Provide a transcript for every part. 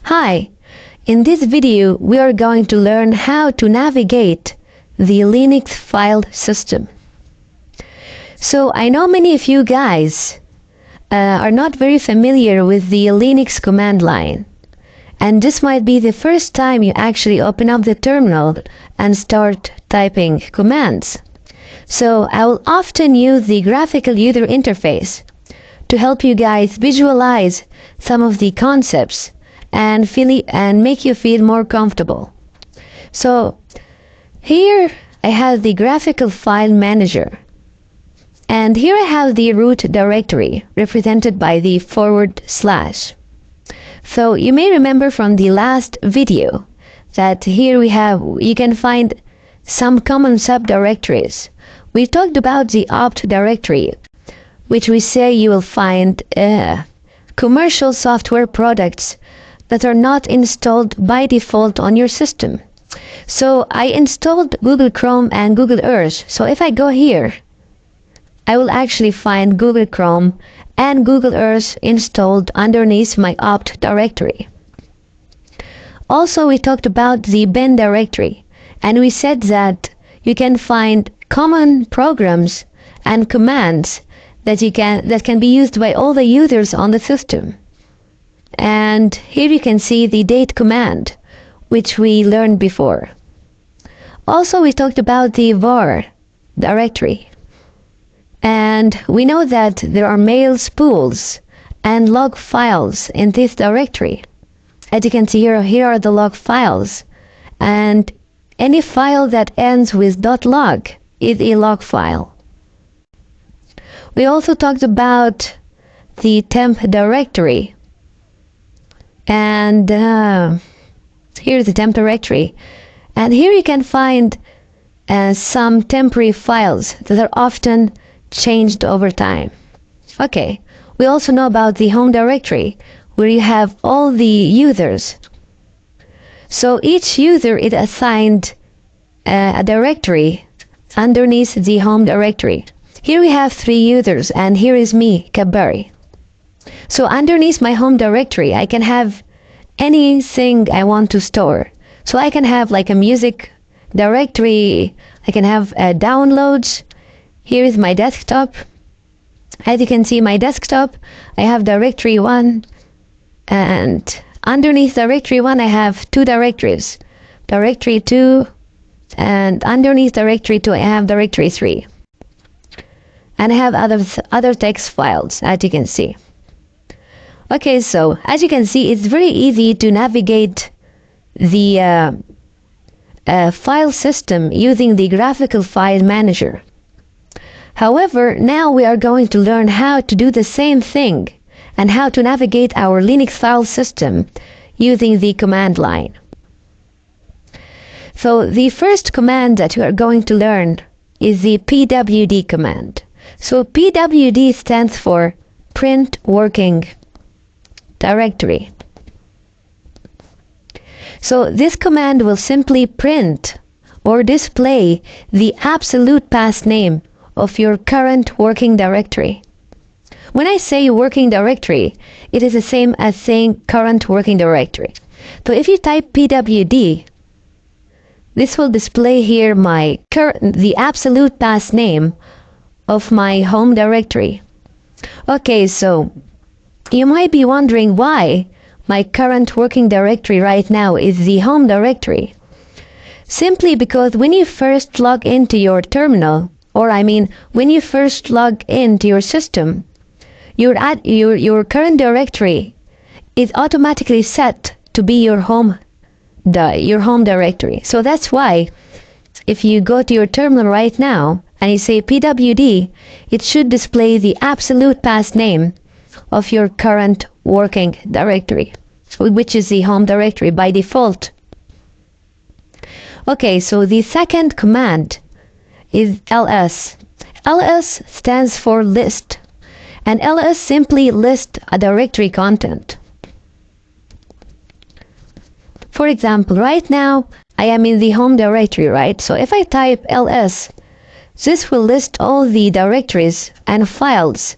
Hi, in this video we are going to learn how to navigate the Linux file system. So I know many of you guys are not very familiar with the Linux command line, and this might be the first time you actually open up the terminal and start typing commands. So I will often use the graphical user interface to help you guys visualize some of the concepts and make you feel more comfortable. So here I have the graphical file manager, and here I have the root directory represented by the /. So you may remember from the last video that here you can find some common subdirectories. We talked about the opt directory, which we say you will find commercial software products that are not installed by default on your system. So I installed Google Chrome and Google Earth. So if I go here, I will actually find Google Chrome and Google Earth installed underneath my opt directory. Also, we talked about the bin directory, and we said that you can find common programs and commands that can be used by all the users on the system. And here you can see the date command, which we learned before. Also, we talked about the var directory. And we know that there are mail spools and log files in this directory. As you can see here are the log files. And any file that ends with .log is a log file. We also talked about the temp directory. And here's the temp directory. And here you can find some temporary files that are often changed over time. Okay, we also know about the home directory, where you have all the users. So each user is assigned a directory underneath the home directory. Here we have 3 users, and here is me, Kabari. So underneath my home directory, I can have anything I want to store. So I can have like a music directory, I can have downloads. Here is my desktop. As you can see, my desktop, I have directory 1, and underneath directory 1, I have 2 directories. Directory 2, and underneath directory 2, I have directory 3. And I have other text files, as you can see. Okay, so as you can see, it's very easy to navigate the file system using the graphical file manager. However, now we are going to learn how to do the same thing and how to navigate our Linux file system using the command line. So the first command that we are going to learn is the pwd command. So pwd stands for print working directory. So this command will simply print or display the absolute path name of your current working directory. When I say working directory, it is the same as saying current working directory. So if you type pwd, this will display here the absolute path name of my home directory. Okay, so you might be wondering why my current working directory right now is the home directory. Simply because when you first log into your terminal, when you first log into your system, your current directory is automatically set to be your home directory. So that's why if you go to your terminal right now and you say pwd, it should display the absolute path name of your current working directory, which is the home directory by default. Okay, so the second command is ls. ls stands for list, and ls simply lists a directory content. For example, right now I am in the home directory, right? So if I type ls, this will list all the directories and files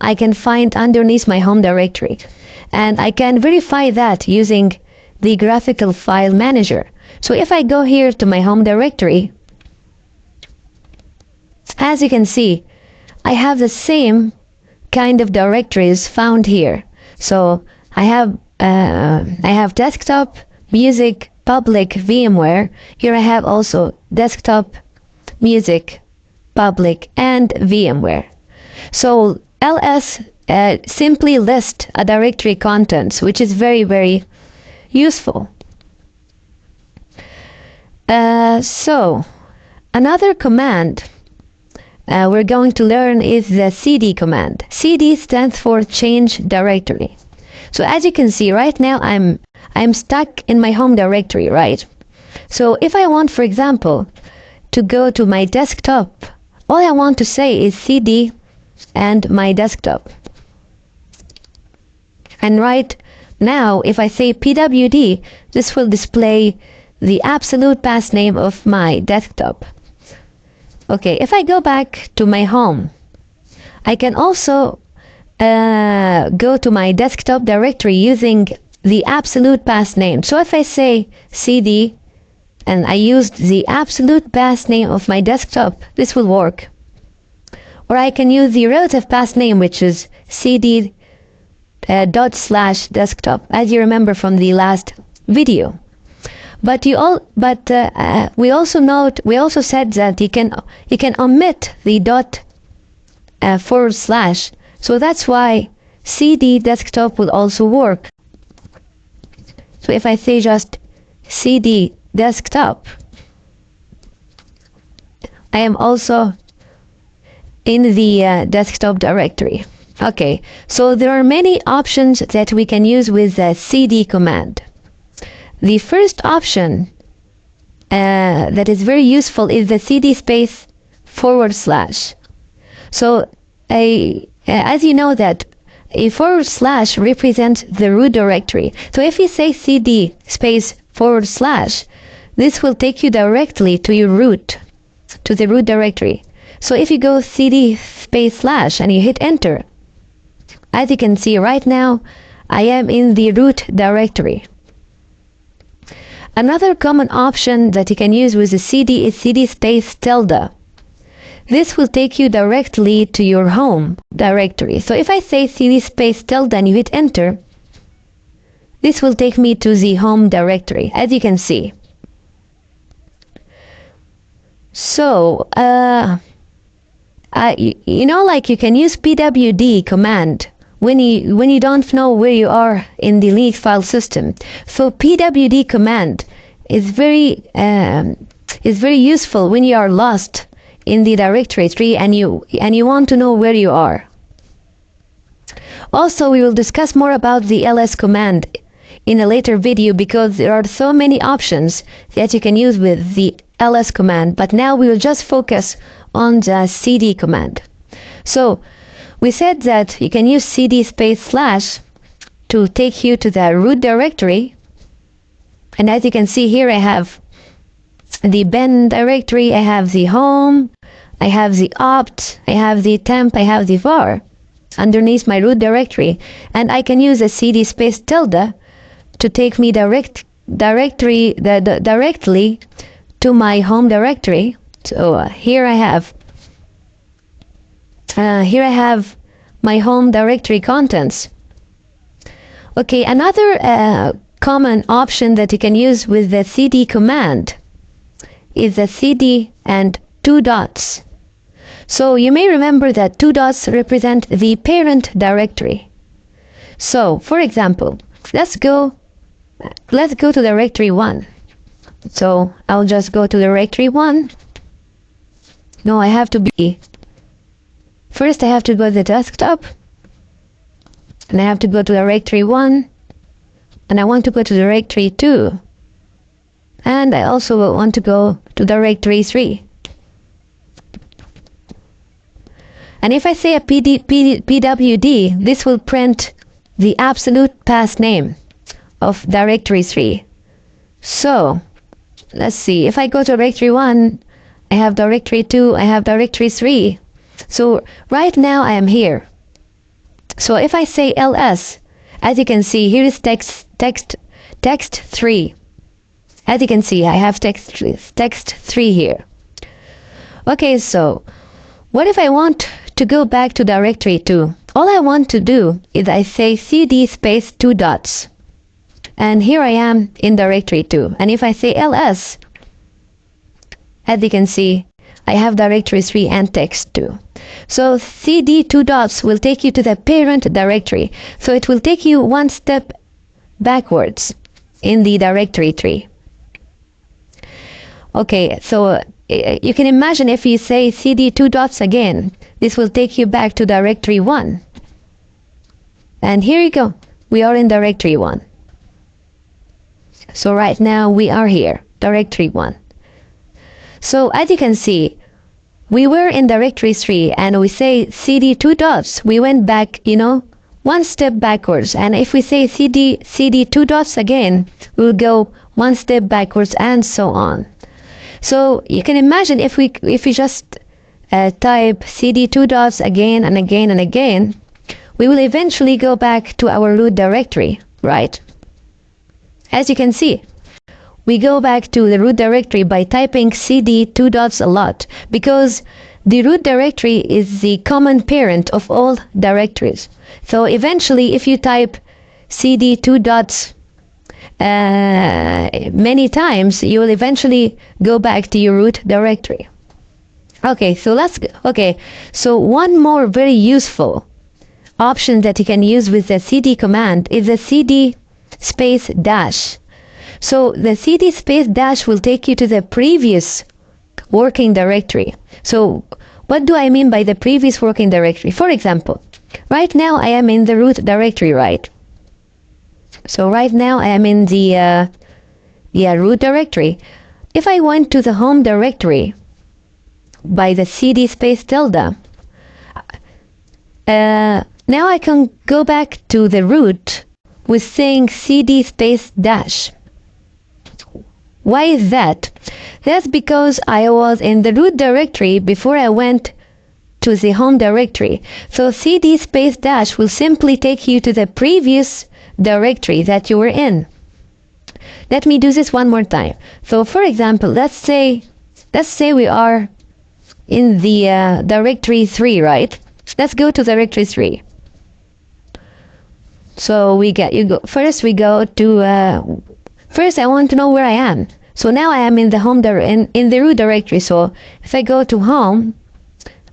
I can find underneath my home directory. And I can verify that using the graphical file manager. So if I go here to my home directory, as you can see, I have the same kind of directories found here. So I have desktop, music, public, VMware. Here I have also desktop, music, public, and VMware. So ls simply lists a directory contents, which is very, very useful. So another command we're going to learn is the cd command. Cd stands for change directory. So as you can see right now, I'm stuck in my home directory, right? So if I want, for example, to go to my desktop, all I want to say is cd and my desktop. And right now, if I say pwd, this will display the absolute path name of my desktop. Okay, if I go back to my home, I can also go to my desktop directory using the absolute path name. So if I say cd and I used the absolute path name of my desktop, this will work. Or I can use the relative path name, which is cd /desktop, as you remember from the last video. But we also said that you can omit the // So that's why cd desktop will also work. So if I say just cd desktop, I am also in the desktop directory. Okay, so there are many options that we can use with the cd command. The first option that is very useful is the cd space /. So as you know that a / represents the root directory. So if you say cd space /, this will take you directly to your root, to the root directory. So if you go cd space / and you hit enter, as you can see right now, I am in the root directory. Another common option that you can use with the cd is cd space tilde. This will take you directly to your home directory. So if I say cd space tilde and you hit enter, this will take me to the home directory, as you can see. So, like you can use pwd command when you don't know where you are in the Linux file system. So pwd command is very useful when you are lost in the directory tree and you want to know where you are. Also, we will discuss more about the ls command in a later video because there are so many options that you can use with the ls command, but now we will just focus on the cd command. So we said that you can use cd space / to take you to the root directory. And as you can see here, I have the bin directory, I have the home, I have the opt, I have the temp, I have the var underneath my root directory. And I can use a cd space tilde to take me directly to my home directory. So here I have my home directory contents. Okay, another common option that you can use with the cd command is the cd and 2 dots. So you may remember that 2 dots represent the parent directory. So for example, let's go to directory 1. So I'll just go to directory 1. No, first I have to go to the desktop, and I have to go to directory 1, and I want to go to directory 2, and I also want to go to directory 3. And if I say a pwd, this will print the absolute path name of directory 3. So let's see, if I go to directory 1, I have directory 2, I have directory 3. So right now I am here. So if I say ls, as you can see, here is text text 3. As you can see, I have text 3 here. Okay, so what if I want to go back to directory 2? All I want to do is I say cd space 2 dots. And here I am in directory 2. And if I say ls, as you can see, I have directory 3 and text 2. So cd 2 dots will take you to the parent directory. So it will take you one step backwards in the directory 3. Okay, so you can imagine if you say cd 2 dots again, this will take you back to directory 1. And here you go. We are in directory 1. So right now we are here, directory 1. So as you can see, we were in directory 3 and we say cd 2 dots. We went back, one step backwards. And if we say cd 2 dots again, we'll go one step backwards and so on. So you can imagine if we just type cd 2 dots again and again and again, we will eventually go back to our root directory, right? As you can see, we go back to the root directory by typing cd 2 dots a lot, because the root directory is the common parent of all directories. So eventually, if you type cd 2 dots many times, you will eventually go back to your root directory. Okay, so one more very useful option that you can use with the cd command is the cd space dash. So the cd space dash will take you to the previous working directory. So what do I mean by the previous working directory? For example, right now I am in the root directory, right? So right now I am in the root directory. If I went to the home directory by the cd space tilde, now I can go back to the root with saying cd space dash. Why is that? That's because I was in the root directory before I went to the home directory. So cd space dash will simply take you to the previous directory that you were in. Let me do this one more time. So for example, let's say we are in the directory 3, right? Let's go to directory 3. So first I want to know where I am. So now I am in the in the root directory. So if I go to home,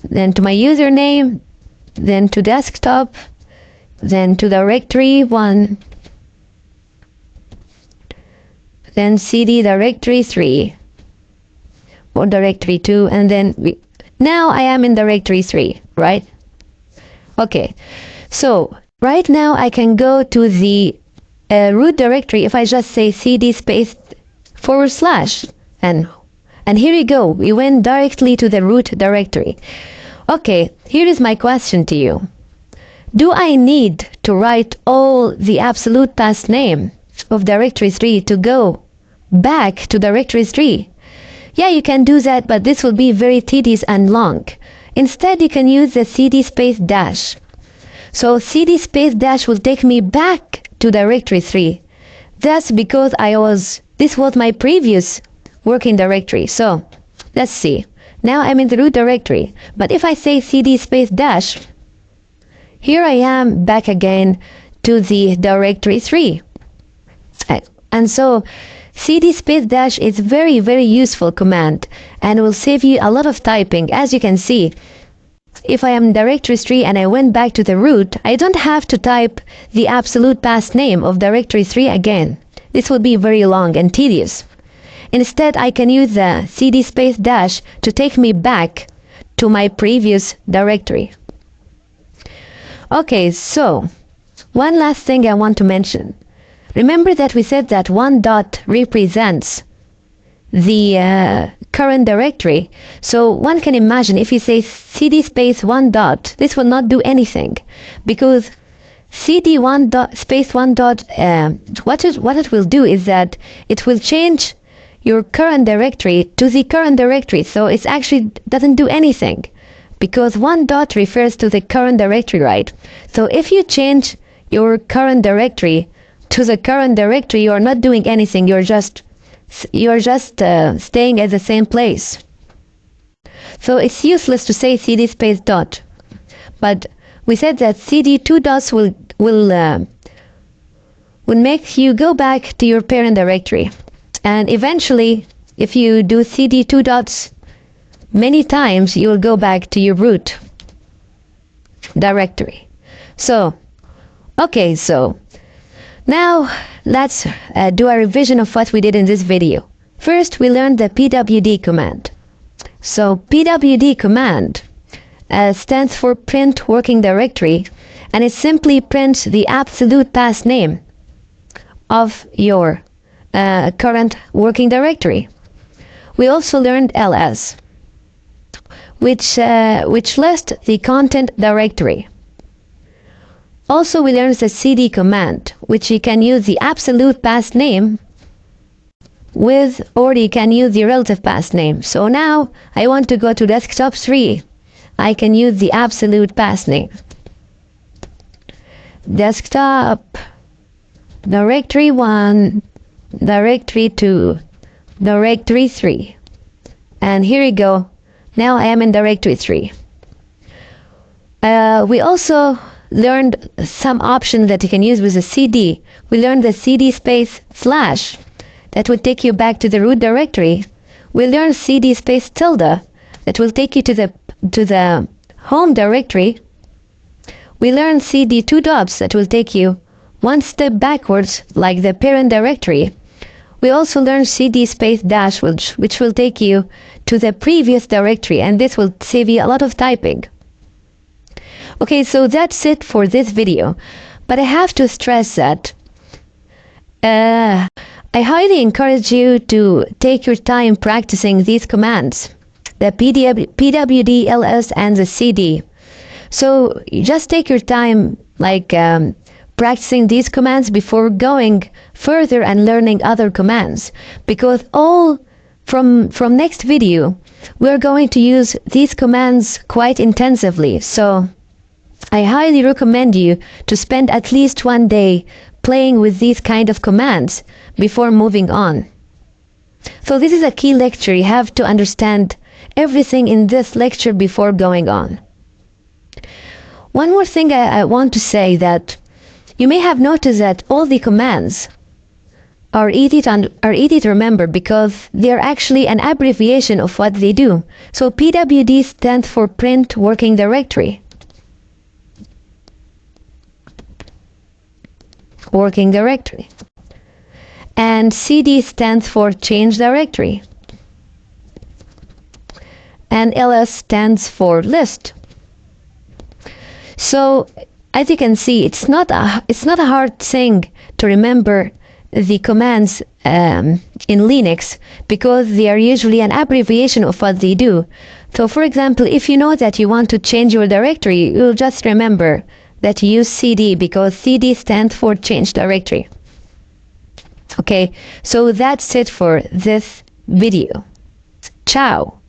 then to my username, then to desktop, then to directory 1, then cd directory 3 or directory 2, and then now I am in directory 3, right? Okay, so right now I can go to the root directory if I just say cd space / and here you go, we went directly to the root directory. Okay, here is my question to you. Do I need to write all the absolute path name of directory 3 to go back to directory 3? Yeah, you can do that, but this will be very tedious and long. Instead, you can use the cd space dash. So cd space dash will take me back to directory 3. That's because this was my previous working directory. So let's see. Now I'm in the root directory, but if I say cd space dash, here I am back again to the directory 3. And so cd space dash is very, very useful command and will save you a lot of typing. As you can see, if I am in directory 3 and I went back to the root, I don't have to type the absolute path name of directory 3 again. This will be very long and tedious. Instead, I can use the cd space dash to take me back to my previous directory. Okay, so one last thing I want to mention. Remember that we said that one dot represents the current directory. So one can imagine if you say cd space 1 dot, this will not do anything, because cd 1 dot space 1 dot, what it will do is that it will change your current directory to the current directory. So it actually doesn't do anything, because 1 dot refers to the current directory, right? So if you change your current directory to the current directory, you're not doing anything. You're just staying at the same place. So it's useless to say cd space dot. But we said that cd two dots will make you go back to your parent directory. And eventually, if you do cd two dots many times, you will go back to your root directory. So, okay, so now let's do a revision of what we did in this video. First, we learned the pwd command. So pwd command stands for print working directory, and it simply prints the absolute path name of your current working directory. We also learned ls, which lists the content directory. Also, we learned the cd command, which you can use the absolute path name with, or you can use the relative path name. So now I want to go to desktop 3. I can use the absolute path name. Desktop, directory 1, directory 2, directory 3. And here we go. Now I am in directory 3. We also learned some options that you can use with the cd. We learned the cd space slash. That will take you back to the root directory. We learned cd space tilde. That will take you to the home directory. We learned cd two dots. That will take you one step backwards, like the parent directory. We also learned cd space dash, which will take you to the previous directory, and this will save you a lot of typing. Okay, so that's it for this video. But I have to stress that I highly encourage you to take your time practicing these commands, the pwd, ls, and the cd. So you just take your time, like practicing these commands before going further and learning other commands, because all from next video we're going to use these commands quite intensively. So I highly recommend you to spend at least one day playing with these kind of commands before moving on. So this is a key lecture. You have to understand everything in this lecture before going on. One more thing I want to say, that you may have noticed that all the commands are easy to remember because they are actually an abbreviation of what they do. So pwd stands for print working directory. Working directory. And cd stands for change directory. And ls stands for list. So as you can see, it's not a hard thing to remember the commands in Linux, because they are usually an abbreviation of what they do. So for example, if you know that you want to change your directory, you'll just remember that you use cd, because cd stands for change directory. Okay, so that's it for this video. Ciao.